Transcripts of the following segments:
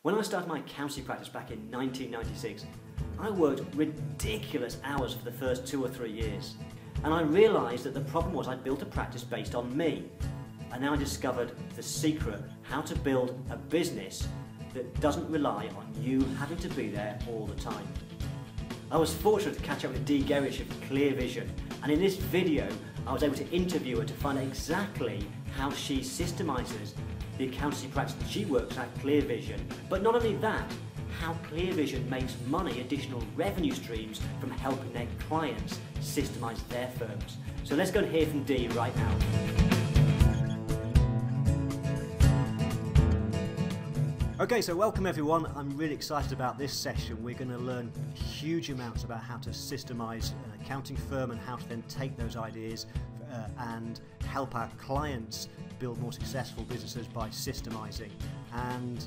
When I started my accounting practice back in 1996, I worked ridiculous hours for the first 2 or 3 years. And I realised that the problem was I built a practice based on me. And then I discovered the secret, how to build a business that doesn't rely on you having to be there all the time. I was fortunate to catch up with Dee Gerrish of ClearVision, and in this video I was able to interview her to find out exactly how she systemises the accountancy practice that she works at ClearVision. But not only that, how ClearVision makes money, additional revenue streams from helping their clients systemise their firms. So let's go and hear from Dee right now. Okay, so welcome everyone. I'm really excited about this session. We're going to learn huge amounts about how to systemise an accounting firm and how to then take those ideas and help our clients build more successful businesses by systemising. And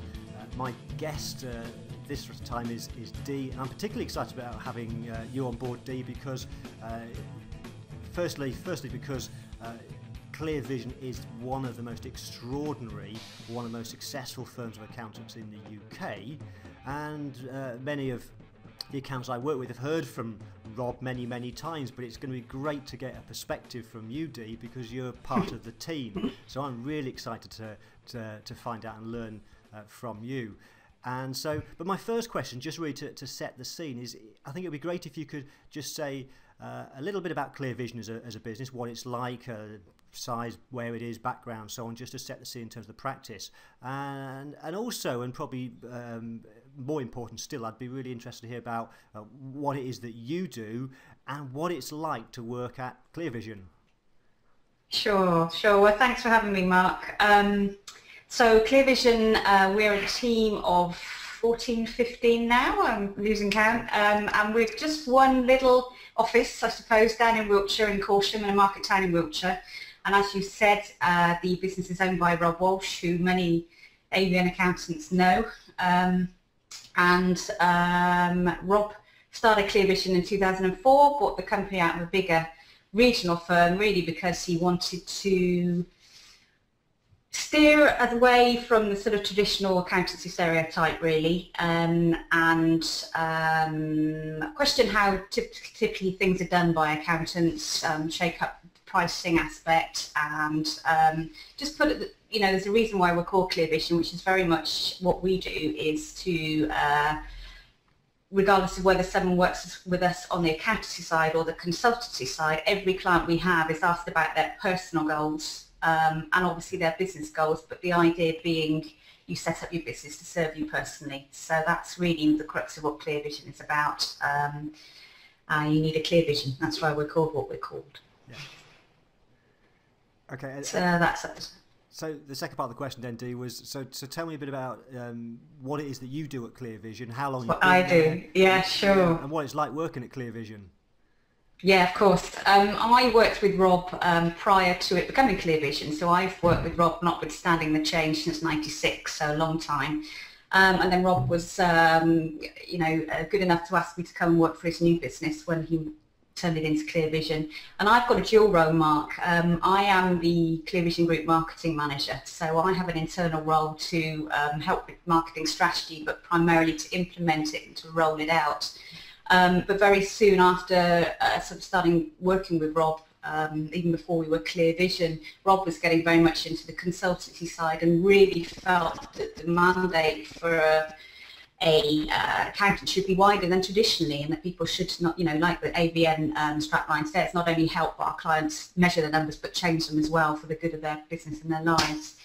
my guest this time is Dee, and I'm particularly excited about having you on board, Dee, because firstly because ClearVision is one of the most extraordinary, one of the most successful firms of accountants in the UK, and many of the accountants I work with have heard from Rob many times, but it's going to be great to get a perspective from you, Dee, because you're part of the team. So I'm really excited to find out and learn from you. And so, but my first question, just really to set the scene, is I think it would be great if you could just say a little bit about ClearVision as a business, what it's like, size, where it is, background, so on, just to set the scene in terms of the practice. And also, and probably more important still, I'd be really interested to hear about what it is that you do and what it's like to work at ClearVision. Sure. Well, thanks for having me, Mark. So ClearVision, we're a team of 14, 15 now, I'm losing count, and we're just one little office, I suppose, down in Wiltshire, in Corsham, in a market town in Wiltshire. And as you said, the business is owned by Rob Walsh, who many ABN accountants know. Rob started ClearVision in 2004, bought the company out of a bigger regional firm, really because he wanted to steer away from the sort of traditional accountancy stereotype, really, and question how typically things are done by accountants, shake up the pricing aspect, and just put it, there's a reason why we're called ClearVision, which is very much what we do, is to regardless of whether someone works with us on the accountancy side or the consultancy side, every client we have is asked about their personal goals, and obviously their business goals, but the idea being you set up your business to serve you personally. So that's really the crux of what ClearVision is about. You need a clear vision. That's why we're called what we're called. Yeah. Okay. So that's it. So the second part of the question then, Dee, was so tell me a bit about what it is that you do at ClearVision, how long what I do. Yeah, sure. And what it's like working at ClearVision. Yeah, of course. I worked with Rob prior to it becoming ClearVision, so I've worked with Rob notwithstanding the change since '96, so a long time. And then Rob was, good enough to ask me to come and work for his new business when he turned it into ClearVision. And I've got a dual role, Mark. I am the ClearVision Group Marketing Manager, so I have an internal role to help with marketing strategy, but primarily to implement it and to roll it out. But very soon after sort of starting working with Rob, even before we were ClearVision, Rob was getting very much into the consultancy side and really felt that the mandate for a accountant should be wider than traditionally, and that people should not, like the ABN strapline says, not only help our clients measure the numbers but change them as well for the good of their business and their lives.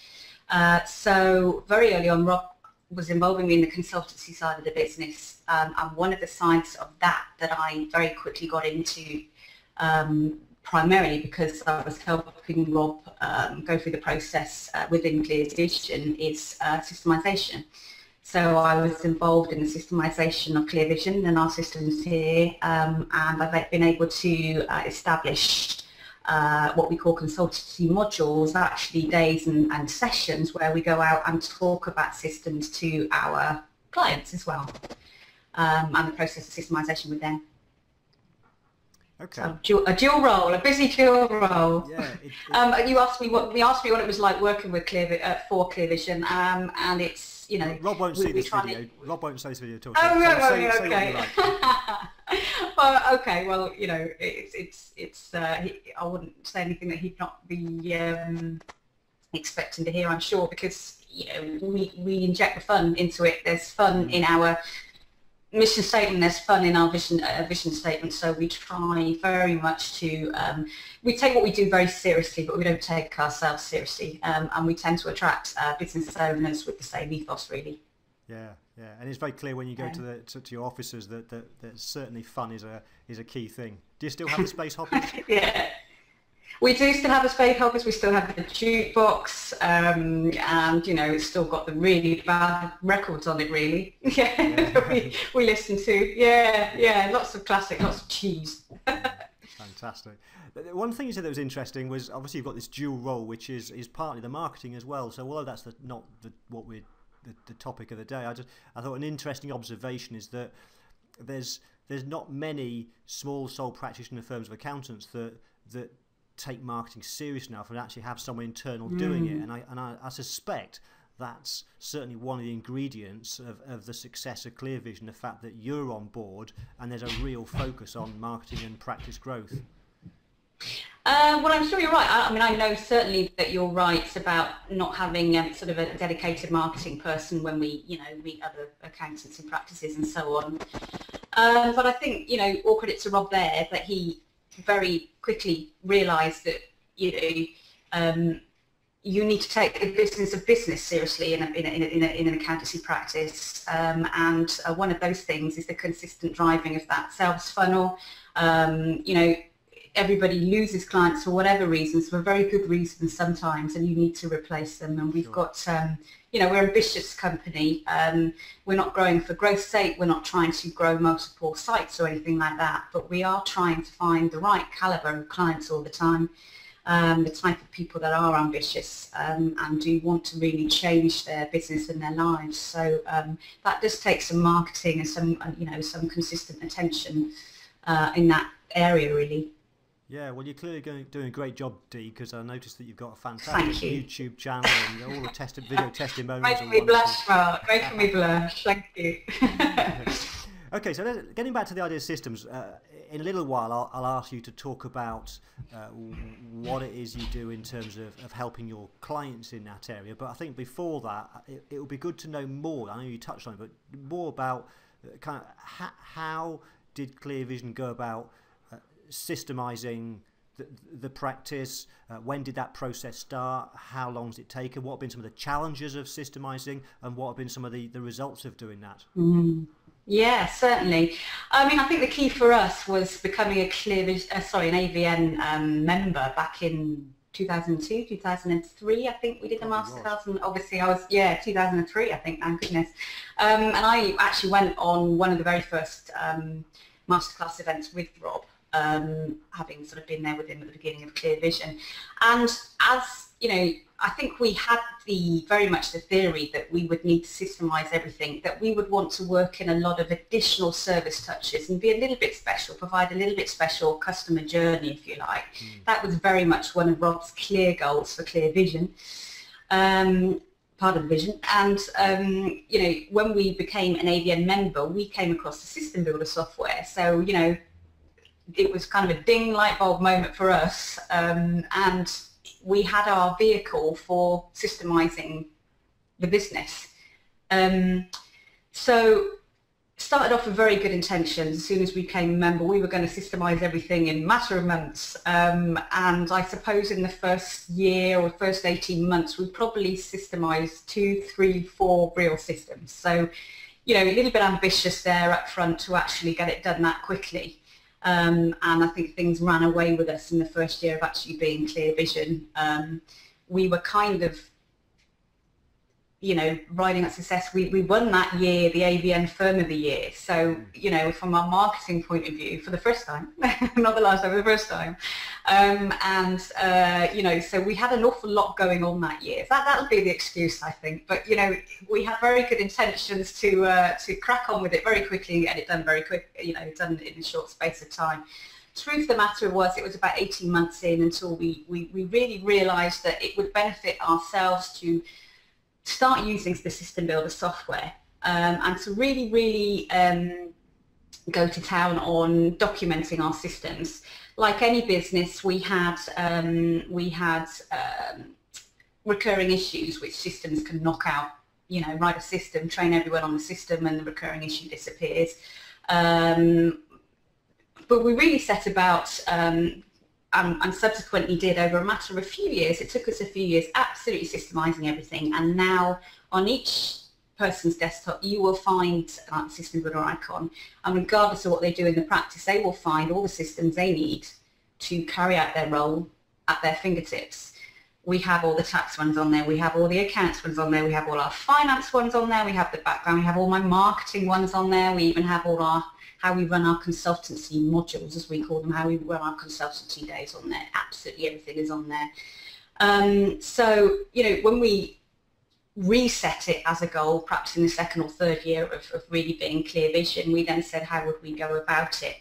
So very early on, Rob was involving me in the consultancy side of the business, and one of the sides of that I very quickly got into, primarily because I was helping Rob go through the process within ClearVision, is systemisation. So I was involved in the systemisation of ClearVision and our systems here, and I've been able to establish what we call consultancy modules, actually days and sessions where we go out and talk about systems to our clients as well, and the process of systemisation with them. Okay. So a dual role, a busy dual role. Yeah. You asked me what it was like working with for ClearVision, and it's, you know, Rob won't see this video. Rob won't see this video at all. Oh, right, Say okay. what you like. Well, okay. Well, you know, I wouldn't say anything that he'd not be expecting to hear, I'm sure, because, you know, we inject the fun into it. There's fun in our mission statement, there's fun in our vision statement, so we try very much to, we take what we do very seriously, but we don't take ourselves seriously, and we tend to attract business owners with the same ethos, really. Yeah, yeah, and it's very clear when you go to your offices that certainly fun is a key thing. Do you still have the space hoppers? Yeah. We do still have the space hoppers, we still have the jukebox, and, you know, it's still got the really bad records on it, really. Yeah. we listen to, lots of classic, lots of cheese. Fantastic. One thing you said that was interesting was, obviously you've got this dual role, which is partly the marketing as well, so although that's not the topic of the day, I thought an interesting observation is that there's not many small sole practitioner firms of accountants that take marketing serious enough and actually have someone internal doing it, and I suspect that's certainly one of the ingredients of the success of ClearVision, the fact that you're on board and there's a real focus on marketing and practice growth. Well, I'm sure you're right. I mean, I know certainly that you're right about not having sort of a dedicated marketing person when we, you know, meet other accountants and practices and so on. But I think, you know, all credit to Rob there, that he very quickly realised that, you know, you need to take the business of business seriously in an accountancy practice, and one of those things is the consistent driving of that sales funnel. You know, everybody loses clients for whatever reasons, for very good reasons sometimes, and you need to replace them. And we've got, you know, we're an ambitious company. We're not growing for growth's sake. We're not trying to grow multiple sites or anything like that, but we are trying to find the right caliber of clients all the time, the type of people that are ambitious and do want to really change their business and their lives. So that does take some marketing and some, you know, some consistent attention in that area, really. Yeah, well, you're clearly doing a great job, Dee, because I noticed that you've got a fantastic YouTube channel and all the video testimonials. Making me blush, Mark. Making me blush. Thank you. Okay, so getting back to the idea of systems, in a little while I'll ask you to talk about what it is you do in terms of helping your clients in that area. But I think before that, it would be good to know more. I know you touched on it, but more about kind of how did ClearVision go about systemising the practice? When did that process start? How long has it taken? What have been some of the challenges of systemising, and what have been some of the results of doing that? Yeah, certainly. I mean, I think the key for us was becoming an AVN member back in 2002, 2003, I think we did the masterclass, and obviously I was, 2003, I think, thank goodness. And I actually went on one of the very first masterclass events with Rob, having sort of been there with him at the beginning of ClearVision. And as, you know, I think we had very much the theory that we would need to systemise everything, that we would want to work in a lot of additional service touches and be a little bit special, provide a little bit special customer journey, if you like. That was very much one of Rob's clear goals for ClearVision, part of the vision. And, you know, when we became an AVN member, we came across the System Builder software. So, you know, it was kind of a ding light bulb moment for us, and we had our vehicle for systemising the business. So started off with very good intentions. As soon as we became a member, we were going to systemise everything in a matter of months. And I suppose in the first year or first 18 months, we probably systemised 2, 3, 4 real systems. So, you know, a little bit ambitious there up front to actually get it done that quickly. And I think things ran away with us in the first year of actually being ClearVision. We were kind of, you know, riding that success. We won that year the AVN Firm of the Year. So, you know, from our marketing point of view, for the first time, not the last time, the first time. You know, so we had an awful lot going on that year. That'll be the excuse, I think. But, you know, we had very good intentions to crack on with it very quickly and get it done very quick, you know, done in a short space of time. truth of the matter was, it was about 18 months in until we really realised that it would benefit ourselves to start using the System Builder software, and to really go to town on documenting our systems. Like any business, we had recurring issues which systems can knock out. You know, write a system, train everyone on the system, and the recurring issue disappears. But we really set about, and subsequently did over a matter of a few years, it took us a few years, absolutely systemising everything. And now on each person's desktop, you will find a System Builder icon. And regardless of what they do in the practice, they will find all the systems they need to carry out their role at their fingertips. We have all the tax ones on there, we have all the accounts ones on there, we have all our finance ones on there, we have the background, we have all my marketing ones on there, we even have all our, how we run our consultancy modules, as we call them, how we run our consultancy days on there. Absolutely everything is on there. So, you know, when we reset it as a goal, perhaps in the second or third year of really being ClearVision, we then said, how would we go about it?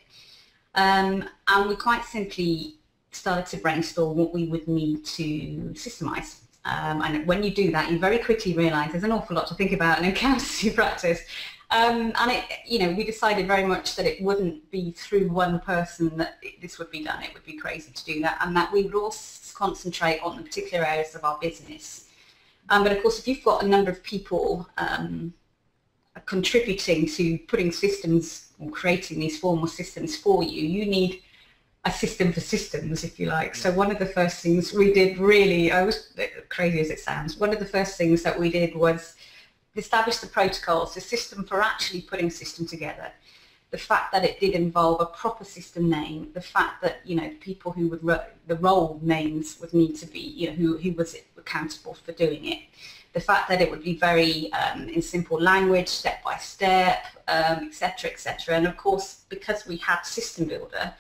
And we quite simply started to brainstorm what we would need to systemise. And when you do that, you very quickly realise there's an awful lot to think about in accountancy practice. And it, you know, we decided very much that it wouldn't be through one person that this would be done. It would be crazy to do that, and that we would all concentrate on the particular areas of our business. But of course, if you've got a number of people contributing to putting systems or creating these formal systems for you, you need a system for systems, if you like. So one of the first things we did, really, I was crazy as it sounds, one of the first things that we did was establish the protocols, the system for actually putting a system together. The fact that it did involve a proper system name, the fact that, you know, people who would, the role names would need to be, you know, who was accountable for doing it. The fact that it would be very in simple language, step by step, etc., etc. And of course, because we had System Builder,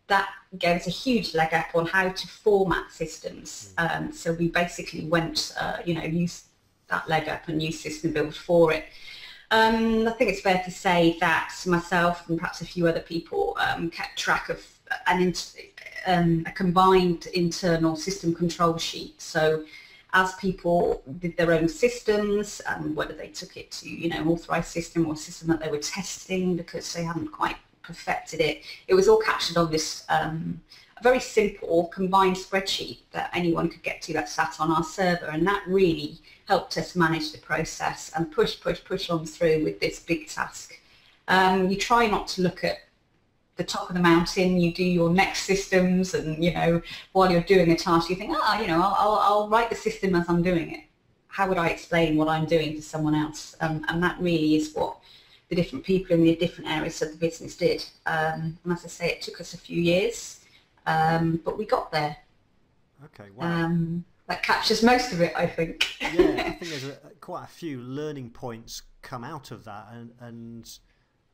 that gave us a huge leg up on how to format systems. So we basically went, you know, used that leg up and used System Build for it. I think it's fair to say that myself and perhaps a few other people kept track of a combined internal system control sheet. So as people did their own systems, and whether they took it to, you know, authorised system or a system that they were testing because they hadn't quite perfected it, it was all captured on this a very simple combined spreadsheet that anyone could get to that sat on our server, and that really helped us manage the process and push on through with this big task. You try not to look at the top of the mountain, you do your next systems, and, you know, while you're doing a task you think, you know, I'll write the system as I'm doing it. How would I explain what I'm doing to someone else? And that really is what the different people in the different areas of the business did. And as I say, it took us a few years, but we got there. Okay, wow. That captures most of it, I think. Yeah, I think there's quite a few learning points come out of that, and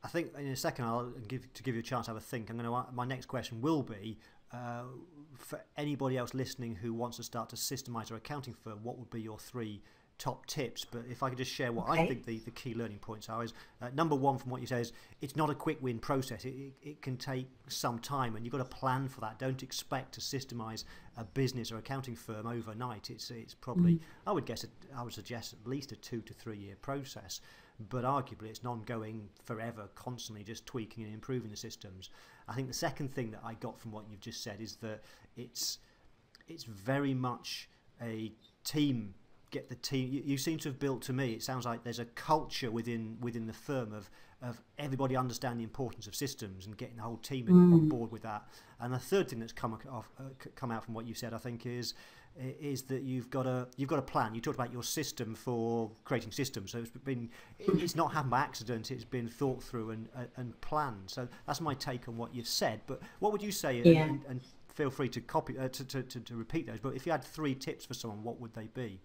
I think in a second I'll give you a chance to have a think. My next question will be, for anybody else listening who wants to start to systemize their accounting firm, what would be your 3 top tips? But if I could just share what I think the key learning points are, is number one, from what you say, is it's not a quick win process. It can take some time, and you've got to plan for that. Don't expect to systemize a business or accounting firm overnight. It's probably, I would suggest at least a 2 to 3 year process, but arguably it's ongoing forever, constantly just tweaking and improving the systems. I think the second thing that I got from what you've just said is that it's very much a team. Get the team. You seem to have built, to me, it sounds like there's a culture within the firm of everybody understanding the importance of systems and getting the whole team on board with that. And the third thing that's come out from what you said, I think, is that you've got a plan. You talked about your system for creating systems, so it's not happened by accident. It's been thought through and planned. So that's my take on what you've said. But what would you say? Yeah. And feel free to copy to repeat those. But if you had 3 tips for someone, what would they be?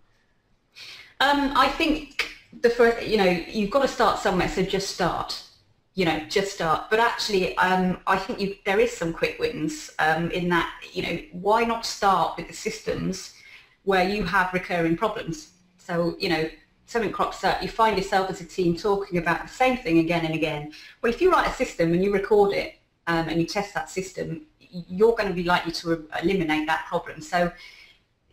I think the first, you know, you've got to start somewhere, so just start. You know, just start. But actually, I think there is some quick wins in that, you know, why not start with the systems where you have recurring problems? So, you know, something crops up, you find yourself as a team talking about the same thing again and again. Well, if you write a system and you record it and you test that system, you're going to be likely to eliminate that problem. So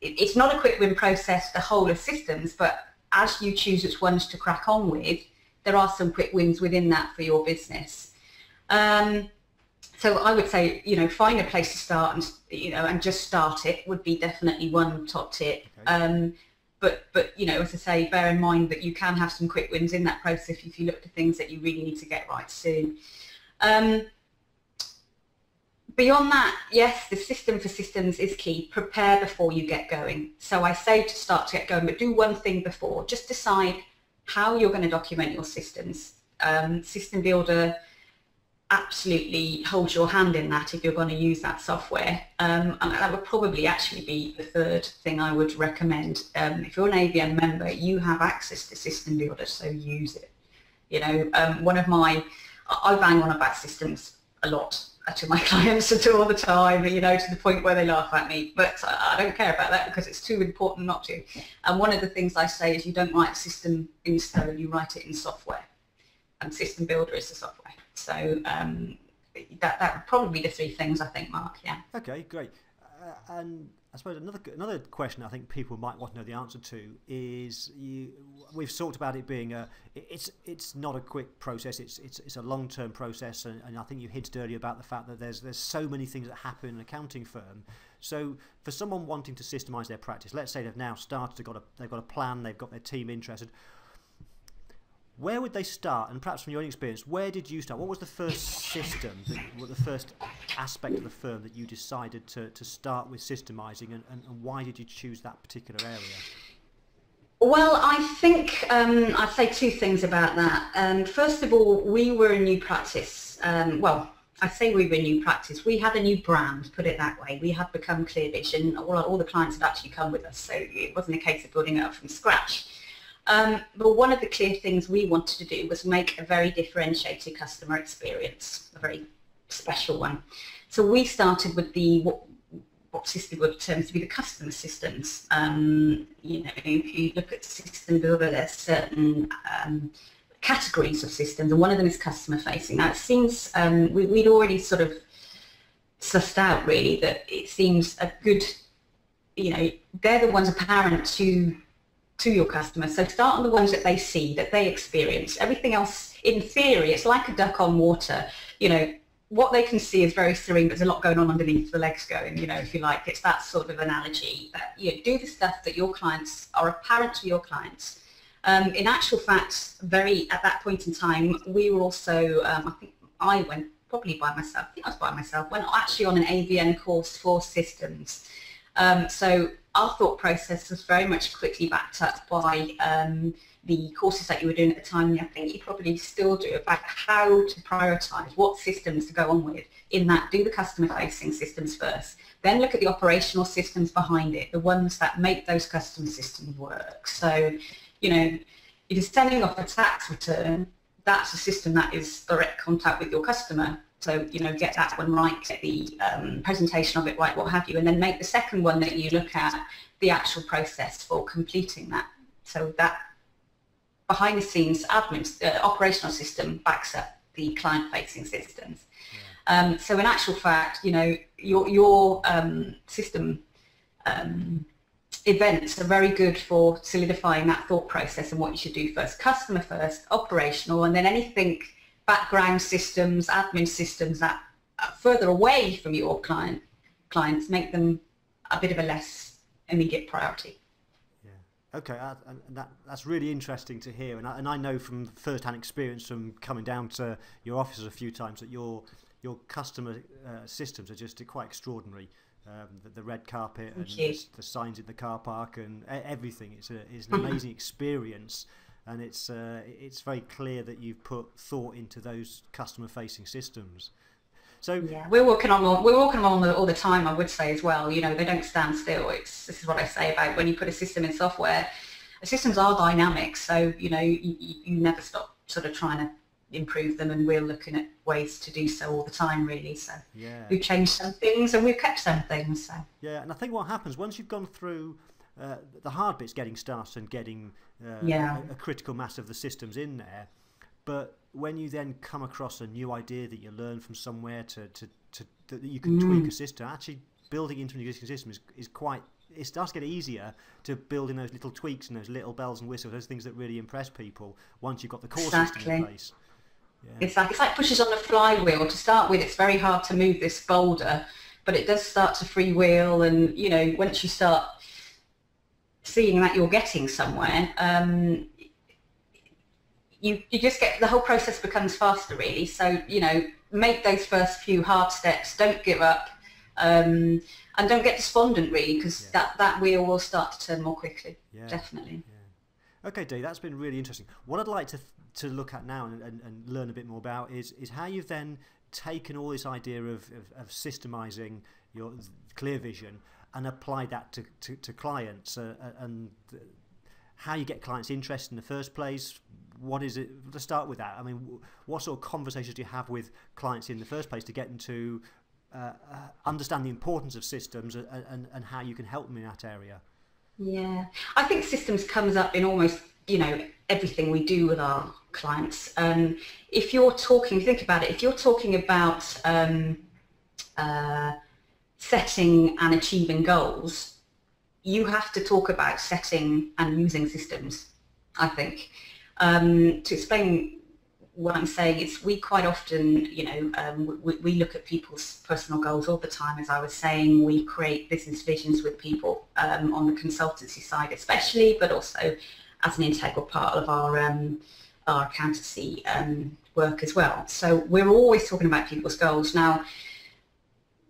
it's not a quick win process, the whole of systems, but as you choose which ones to crack on with, there are some quick wins within that for your business. So I would say, find a place to start and just start it would be definitely one top tip. Okay. But as I say, bear in mind that you can have some quick wins in that process if you look to things that you really need to get right soon. Beyond that, yes, the system for systems is key. Prepare before you get going. So I say to start to get going, but do one thing before. Just decide how you're going to document your systems. System Builder absolutely holds your hand in that if you're going to use that software. And that would probably actually be the third thing I would recommend. If you're an ABN member, you have access to System Builder, so use it. I bang on about systems a lot to my clients all the time, to the point where they laugh at me, but I don't care about that because it's too important not to. And one of the things I say is you don't write a system in stone, you write it in software, and System Builder is the software. So that would probably be the three things, I think, Mark. Yeah. Okay, great. And I suppose another question I think people might want to know the answer to is we've talked about it being it's not a quick process. It's a long-term process, and I think you hinted earlier about the fact that there's so many things that happen in an accounting firm. So for someone wanting to systemise their practice, let's say they've now started, they've got a plan, they've got their team interested. Where would they start? And perhaps from your own experience, where did you start? What was the first system, the first aspect of the firm that you decided to start with systemising, and why did you choose that particular area? Well, I think I'd say two things about that. First of all, we were a new practice. I say we were a new practice. We had a new brand, put it that way. We had become ClearVision. All the clients had actually come with us, so it wasn't a case of building it up from scratch. But one of the clear things we wanted to do was make a very differentiated customer experience, a very special one. So we started with what System Builder terms to be the customer systems. If you look at System Builder, there's certain categories of systems, and one of them is customer facing. Now it seems we'd already sort of sussed out really that it seems a good, they're the ones apparent to your customers. So start on the ones that they see, that they experience. Everything else, in theory, it's like a duck on water. What they can see is very serene, but there's a lot going on underneath the legs going, if you like. It's that sort of analogy. Do the stuff that your clients are apparent to your clients. In actual fact, at that point in time, we were also, I think I went probably by myself, went actually on an ABN course for systems. So our thought process was very much quickly backed up by the courses that you were doing at the time, and I think you probably still do, about how to prioritise what systems to go on with. In that, do the customer-facing systems first, then look at the operational systems behind it, the ones that make those customer systems work. So, if you're sending off a tax return, that's a system that is direct contact with your customer. So, get that one right, get the presentation of it right, what have you, and then make the second one that you look at the actual process for completing that. So that behind the scenes operational system backs up the client-facing systems. Yeah. So in actual fact, your system events are very good for solidifying that thought process and what you should do first. Customer first, operational, and then anything background systems, admin systems that are further away from your clients, make them a bit of a less immediate priority. Yeah. Okay, that's really interesting to hear, and I know from first-hand experience from coming down to your offices a few times that your customer systems are just quite extraordinary. The red carpet and the signs in the car park and everything. It's an amazing experience. And it's very clear that you've put thought into those customer-facing systems. So yeah, we're working on them all the time. I would say as well. They don't stand still. This is what I say about when you put a system in software. The systems are dynamic, so you never stop sort of trying to improve them, and we're looking at ways to do so all the time, really. So yeah, we've changed some things and we've kept some things. So yeah, and I think what happens once you've gone through. The hard bit's getting started and getting a critical mass of the systems in there, but when you then come across a new idea that you learn from somewhere to that you can tweak a system. Actually, building into an existing system is quite. It starts to get easier to build in those little tweaks and those little bells and whistles, those things that really impress people once you've got the core system in place. Yeah. It's like pushes on a flywheel. To start with, it's very hard to move this boulder, but it does start to freewheel, and you know, once you start seeing that you're getting somewhere, you just get, the whole process becomes faster really. So, you know, make those first few hard steps, don't give up, and don't get despondent really, because that wheel will start to turn more quickly. Definitely. Okay, Dee, that's been really interesting. What I'd like to look at now and learn a bit more about is how you've then taken all this idea of systemising your ClearVision and applied that to clients, and how you get clients interested in the first place. What is it? Let's start with that. I mean, what sort of conversations do you have with clients in the first place to get them to understand the importance of systems and how you can help them in that area? Yeah, I think systems comes up in almost, you know, everything we do with our clients. If you're talking, think about it, if you're talking about setting and achieving goals, you have to talk about setting and using systems, I think. To explain what I'm saying is, we quite often, you know, we look at people's personal goals all the time. As I was saying, we create business visions with people on the consultancy side especially, but also as an integral part of our accountancy work as well. So we're always talking about people's goals. Now,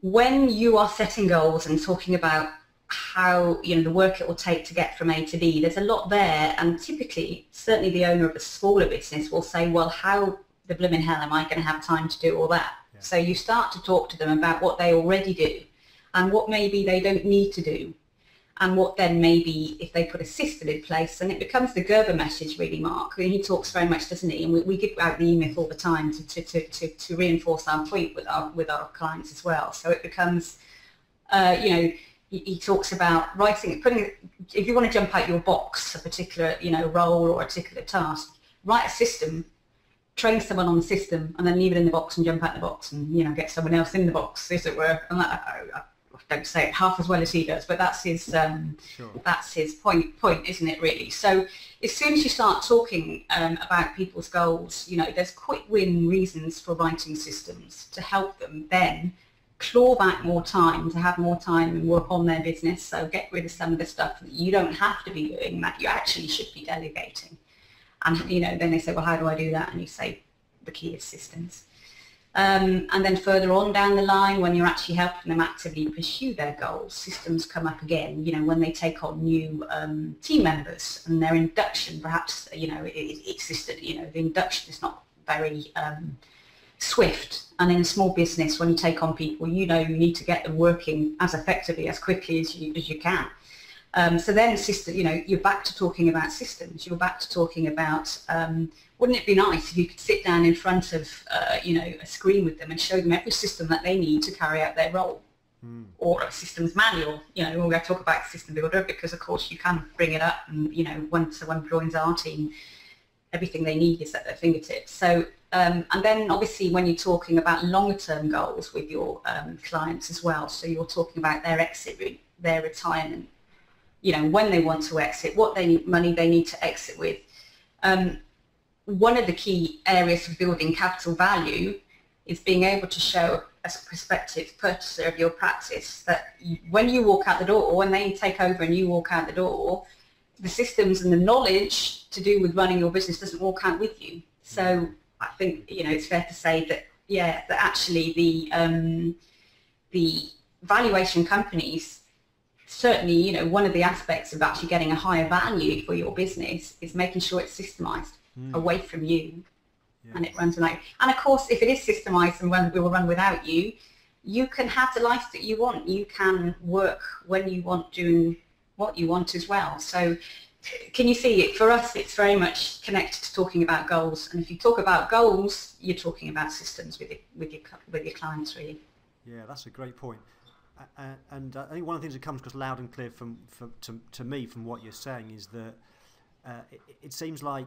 when you are setting goals and talking about how, you know, the work it will take to get from A to B, there's a lot there, and typically, certainly the owner of a smaller business will say, well, how the blooming hell am I going to have time to do all that? Yeah. So you start to talk to them about what they already do and what maybe they don't need to do, and what then maybe if they put a system in place, and it becomes the Gerber message really, Mark. And he talks very much, doesn't he? And we give out the e-myth all the time to reinforce our point with our clients as well. So it becomes, you know, he talks about writing, if you want to jump out your box, a particular, you know, role or a particular task, write a system, train someone on the system, and then leave it in the box and jump out the box and, you know, get someone else in the box, as it were. And I don't say it half as well as he does, but that's his that's his point, isn't it, really? So as soon as you start talking about people's goals, you know, there's quick win reasons for writing systems to help them then claw back more time, to have more time and work on their business. So get rid of some of the stuff that you don't have to be doing, that you actually should be delegating. And, you know, then they say, well, how do I do that? And you say, the key is systems. And then further on down the line, when you're actually helping them actively pursue their goals, systems come up again, you know, when they take on new team members and their induction, perhaps, you know, it's just, you know, the induction is not very swift. And in a small business, when you take on people, you know, you need to get them working as effectively, as quickly as you can. So then, you know, you're back to talking about systems. You're back to talking about, wouldn't it be nice if you could sit down in front of, you know, a screen with them and show them every system that they need to carry out their role, or a systems manual. You know, we're going to talk about system builder because, of course, you can bring it up, and, you know, once someone joins our team, everything they need is at their fingertips. So, and then obviously when you're talking about longer term goals with your clients as well, so you're talking about their exit route, their retirement, you know, when they want to exit, what money they need to exit with. One of the key areas of building capital value is being able to show as a prospective purchaser of your practice that when you walk out the door, or when they take over and you walk out the door, the systems and the knowledge to do with running your business doesn't walk out with you. So I think, you know, it's fair to say that, yeah, that actually the valuation companies, certainly, you know, one of the aspects of actually getting a higher value for your business is making sure it's systemised away from you, and it runs without you. And of course, if it is systemised and we will run without you, you can have the life that you want. You can work when you want, doing what you want as well. So can you see it? For us, it's very much connected to talking about goals. And if you talk about goals, you're talking about systems with your clients, really. Yeah, that's a great point. And I think one of the things that comes across loud and clear to me from what you're saying is that it seems like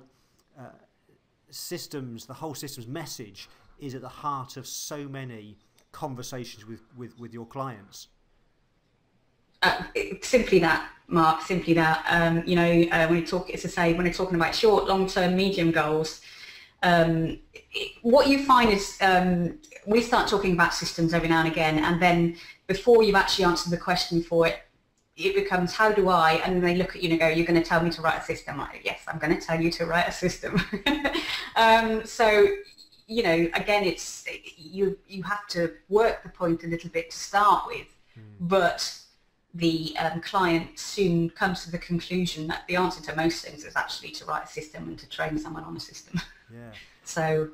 systems, the whole systems message is at the heart of so many conversations with your clients? Simply that, Mark. Simply that. You know, when you talk, as I say, when you're talking about short, long-term, medium goals, what you find is we start talking about systems every now and again, and then before you've actually answered the question for it, it becomes, how do I? And then they look at you and go, you're going to tell me to write a system? Like, yes, I'm going to tell you to write a system. So, you know, again, it's you have to work the point a little bit to start with, but the client soon comes to the conclusion that the answer to most things is actually to write a system and to train someone on a system. Yeah. So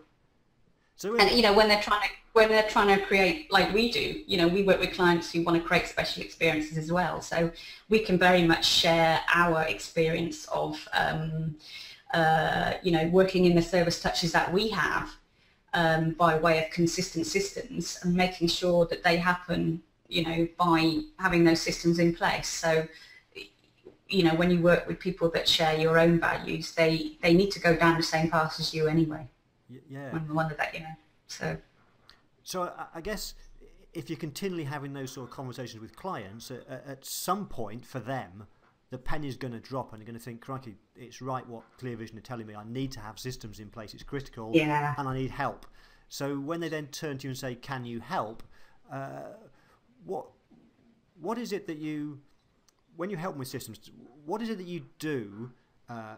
and you know, when they're trying to create, like we do, you know, we work with clients who want to create special experiences as well. So we can very much share our experience of you know, working in the service touches that we have by way of consistent systems, and making sure that they happen, you know, by having those systems in place. So, you know, when you work with people that share your own values, they need to go down the same path as you anyway. Yeah. One of that, you know. So I guess if you're continually having those sort of conversations with clients, at some point for them, the penny's going to drop, and they're going to think, crikey, it's right what ClearVision are telling me. I need to have systems in place. It's critical, yeah, and I need help. So when they then turn to you and say, can you help? What is it that you, when you help them with systems, what is it that you do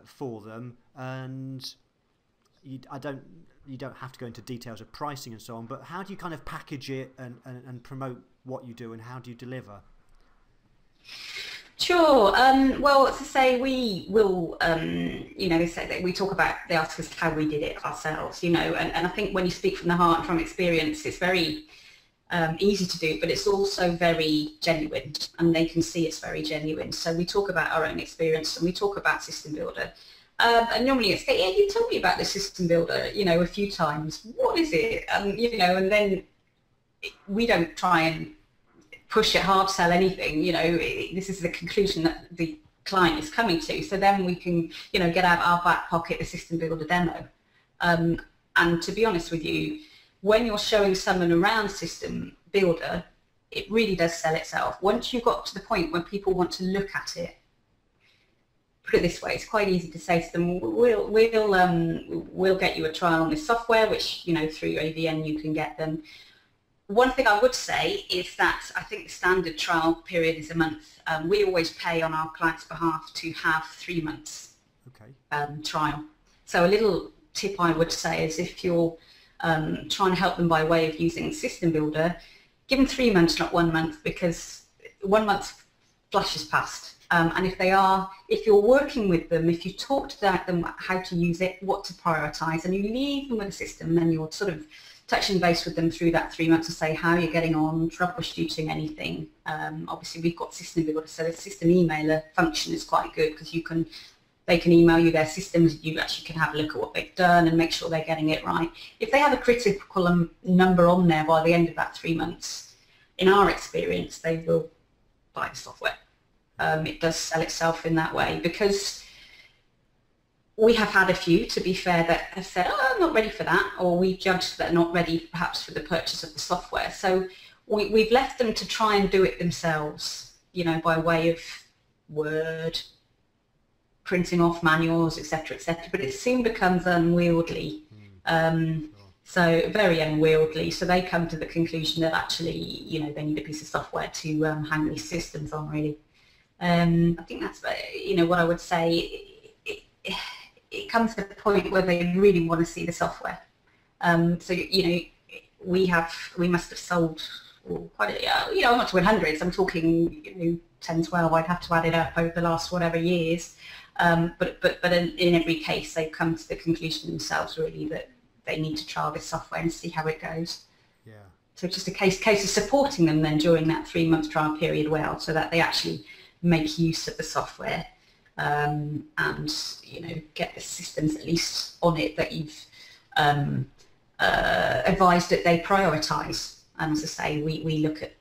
for them? And you don't have to go into details of pricing and so on, but how do you kind of package it and promote what you do, and how do you deliver? Sure. Well, as I say, we will, you know, we talk about, they ask us how we did it ourselves, you know, and I think when you speak from the heart and from experience, it's very easy to do, but it's also very genuine, and they can see it's very genuine. So we talk about our own experience, and we talk about System Builder. And normally it's, yeah, you told me about the System Builder, you know, a few times. What is it? You know, and then we don't try and push it, hard sell anything. You know, this is the conclusion that the client is coming to. So then we can, you know, get out our back pocket the System Builder demo. And to be honest with you, when you're showing someone around System Builder, it really does sell itself. Once you've got to the point where people want to look at it, put it this way, it's quite easy to say to them, we'll get you a trial on this software, which, you know, through AVN you can get them. One thing I would say is that I think the standard trial period is a month. We always pay on our client's behalf to have 3 months trial. So a little tip I would say is, if you're trying to help them by way of using System Builder, give them 3 months, not 1 month, because 1 month flashes past. And if you're working with them, if you talk to them how to use it, what to prioritise, and you leave them with a system, then you're sort of touching base with them through that 3 months to say how you're getting on, troubleshooting anything. Obviously we've got System Builder, so the system emailer function is quite good, because they can email you their systems. You actually can have a look at what they've done and make sure they're getting it right. If they have a critical number on there by the end of that 3 months, in our experience, they will buy the software. It does sell itself in that way, because we have had a few, to be fair, that have said, oh, I'm not ready for that, or we judged that they're not ready perhaps for the purchase of the software. So we've left them to try and do it themselves, you know, by way of Word, printing off manuals, etc., etc. But it soon becomes unwieldy. So very unwieldy. So they come to the conclusion that actually, you know, they need a piece of software to hang these systems on, really. I think that's, you know, what I would say. It comes to the point where they really want to see the software. So, you know, we must have sold quite a, you know, I'm not talking hundreds, I'm talking, you know, 10, 12, I'd have to add it up over the last whatever years. But in every case, they've come to the conclusion themselves, really, that they need to trial this software and see how it goes. Yeah. So it's just a case of supporting them then during that 3 month trial period well, so that they actually make use of the software. And, you know, get the systems at least on it that you've advised that they prioritise. And as I say, we look at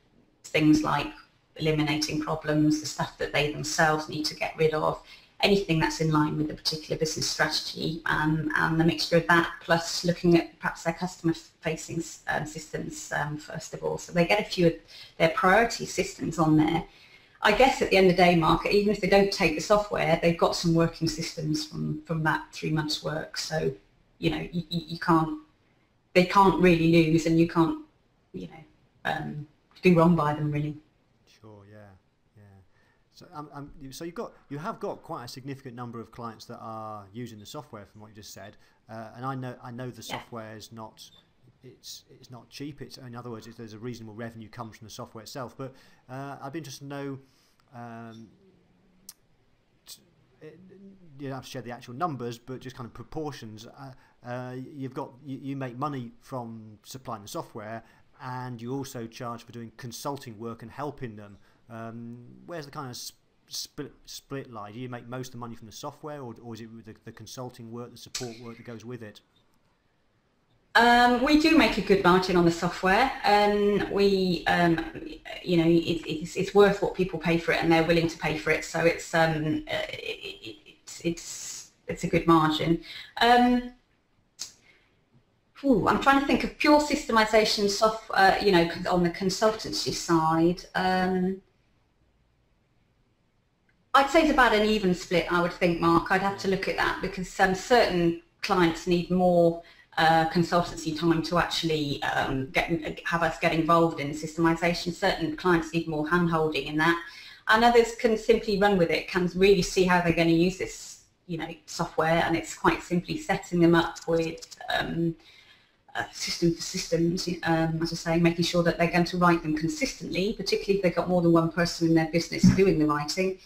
things like eliminating problems, the stuff that they themselves need to get rid of, anything that's in line with a particular business strategy, and the mixture of that plus looking at perhaps their customer-facing systems first of all. So they get a few of their priority systems on there. I guess at the end of the day, Mark, even if they don't take the software, they've got some working systems from that 3 months' work. So, you know, they can't really lose, and you can't, you know, do wrong by them really. Sure, yeah. So, so you have got quite a significant number of clients that are using the software, from what you just said, and I know the software is not. It's not cheap. It's, in other words, there's a reasonable revenue comes from the software itself. But I'd be interested to know. You don't have to share the actual numbers, but just kind of proportions. You make money from supplying the software, and you also charge for doing consulting work and helping them. Where's the kind of split lie? Do you make most of the money from the software, or is it the consulting work, the support work that goes with it? We do make a good margin on the software, and we, you know, it's worth what people pay for it, and they're willing to pay for it. So it's a good margin. I'm trying to think of pure systemization software, you know, on the consultancy side. I'd say it's about an even split, I would think, Mark. I'd have to look at that, because certain clients need more consultancy time to actually have us get involved in systemization. Certain clients need more hand-holding in that, and others can simply run with it, can really see how they're going to use this, you know, software, and it's quite simply setting them up with system for systems, as I say, making sure that they're going to write them consistently, particularly if they've got more than one person in their business doing the writing,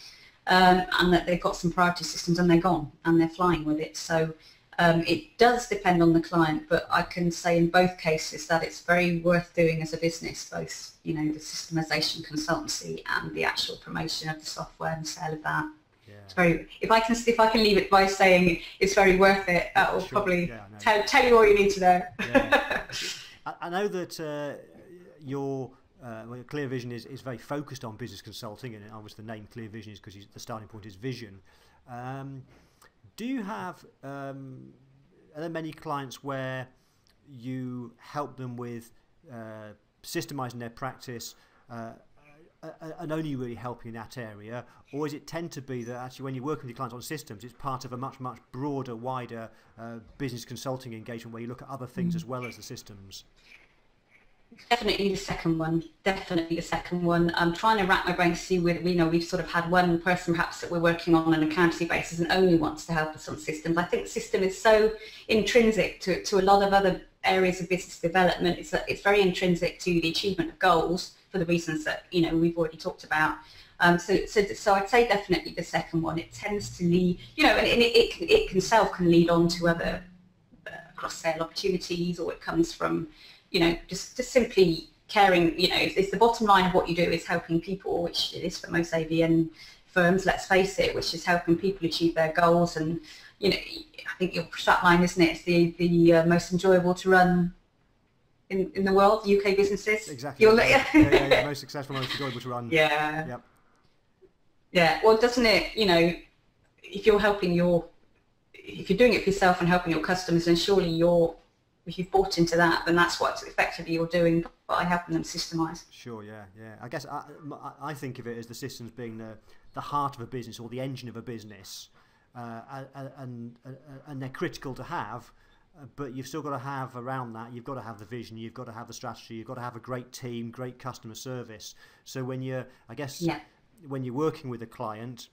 and that they've got some priority systems and they're gone and they're flying with it. So it does depend on the client, but I can say in both cases that it's very worth doing as a business, both, you know, the systemization consultancy and the actual promotion of the software and sale of that. Yeah. It's very, if I can leave it by saying it's very worth it, that will probably tell you all you need to know. Yeah. I know that your ClearVision is very focused on business consulting, and obviously the name ClearVision is because the starting point is vision. Do you have, are there many clients where you help them with systemizing their practice and only really helping in that area, or does it tend to be that actually when you're working with your clients on systems, it's part of a much broader, wider business consulting engagement where you look at other things as well as the systems? Definitely the second one. Definitely the second one. I'm trying to rack my brain to see whether, you know, we've sort of had one person perhaps that we're working on an accountancy basis and only wants to help us on systems. I think system is so intrinsic to a lot of other areas of business development. It's very intrinsic to the achievement of goals for the reasons that, you know, we've already talked about. So I'd say definitely the second one. It tends to lead, you know, and it itself can lead on to other cross-sale opportunities, or it comes from, you know, just simply caring, you know, if the bottom line of what you do is helping people, which it is for most ABN firms, let's face it, which is helping people achieve their goals. And, you know, I think your strapline, isn't it, it's the most enjoyable to run in the world, UK businesses. Exactly. Yeah, most successful, most enjoyable to run. Yeah. Yep. Yeah, well, doesn't it, you know, if you're doing it for yourself and helping your customers, then surely if you've bought into that, then that's what effectively you're doing by helping them systemize. Sure, yeah. I guess I think of it as the systems being the heart of a business, or the engine of a business, and they're critical to have, but you've still got to have around that, you've got to have the vision, you've got to have the strategy, you've got to have a great team, great customer service. So when you're working with a client,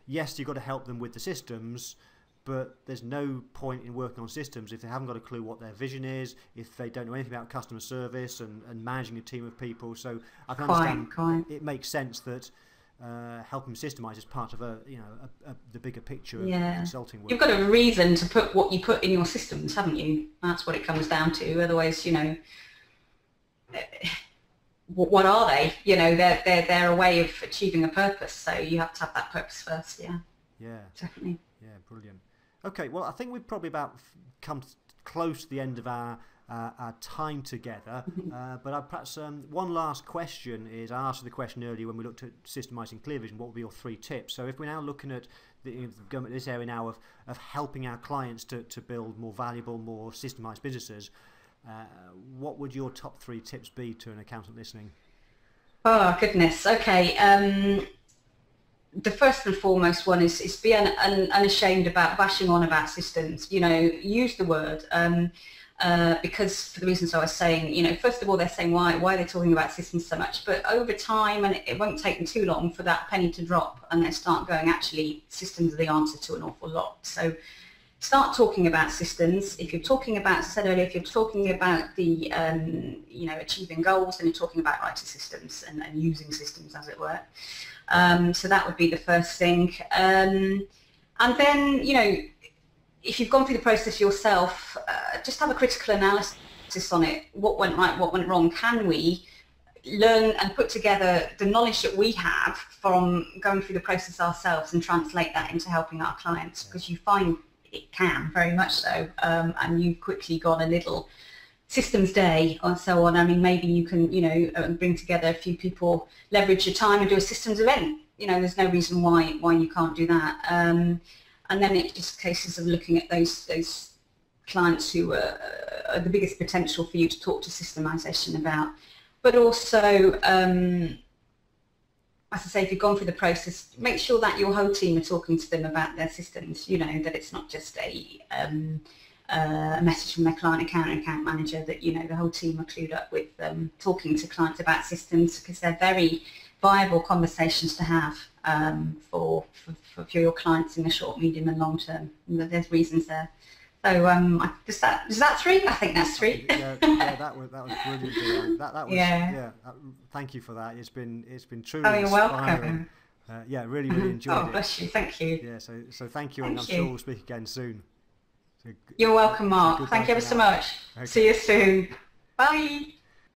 yes, you've got to help them with the systems, but there's no point in working on systems if they haven't got a clue what their vision is, if they don't know anything about customer service and managing a team of people. So I can understand it makes sense that helping systemize is part of the bigger picture of consulting work. You've got a reason to put what you put in your systems, haven't you? That's what it comes down to. Otherwise, you know, what are they? You know, they're a way of achieving a purpose. So you have to have that purpose first. Yeah, definitely. Yeah, brilliant. Okay, well, I think we've probably about come close to the end of our our time together. But perhaps one last question is, I asked the question earlier when we looked at systemising ClearVision, what would be your 3 tips? So if we're now looking at going at this area now of helping our clients to build more valuable, more systemised businesses, what would your top 3 tips be to an accountant listening? Oh goodness, okay. The first and foremost one is be unashamed about bashing on about systems. You know, use the word, because for the reasons I was saying, you know, first of all, they're saying why are they talking about systems so much, but over time, and it won't take them too long for that penny to drop and they start going, actually, systems are the answer to an awful lot. So start talking about systems. If you're talking about, as I said earlier, if you're talking about the, you know, achieving goals, then you're talking about writing systems and using systems, as it were. So that would be the first thing. And then, you know, if you've gone through the process yourself, just have a critical analysis on it. What went right, what went wrong? Can we learn and put together the knowledge that we have from going through the process ourselves and translate that into helping our clients? Because you find it can, very much so, and you've quickly gone a little systems day and so on. I mean, maybe you can, you know, bring together a few people, leverage your time and do a systems event. You know, there's no reason why you can't do that. And then it's just cases of looking at those clients who are the biggest potential for you to talk to systemisation about. But also, as I say, if you've gone through the process, make sure that your whole team are talking to them about their systems, you know, that it's not just a message from their client account manager, that, you know, the whole team are clued up with talking to clients about systems, because they're very viable conversations to have for your clients in the short, medium and long term. There's reasons there. So is that 3? I think that's 3. Yeah, that was brilliant. That was, thank you for that. It's been truly inspiring. You're welcome. Yeah, really enjoyed it. Oh, bless you. Thank you. Yeah, so thank you, and I'm sure we'll speak again soon. So, you're welcome, Mark. Thank you ever so much. Okay. See you soon. Bye.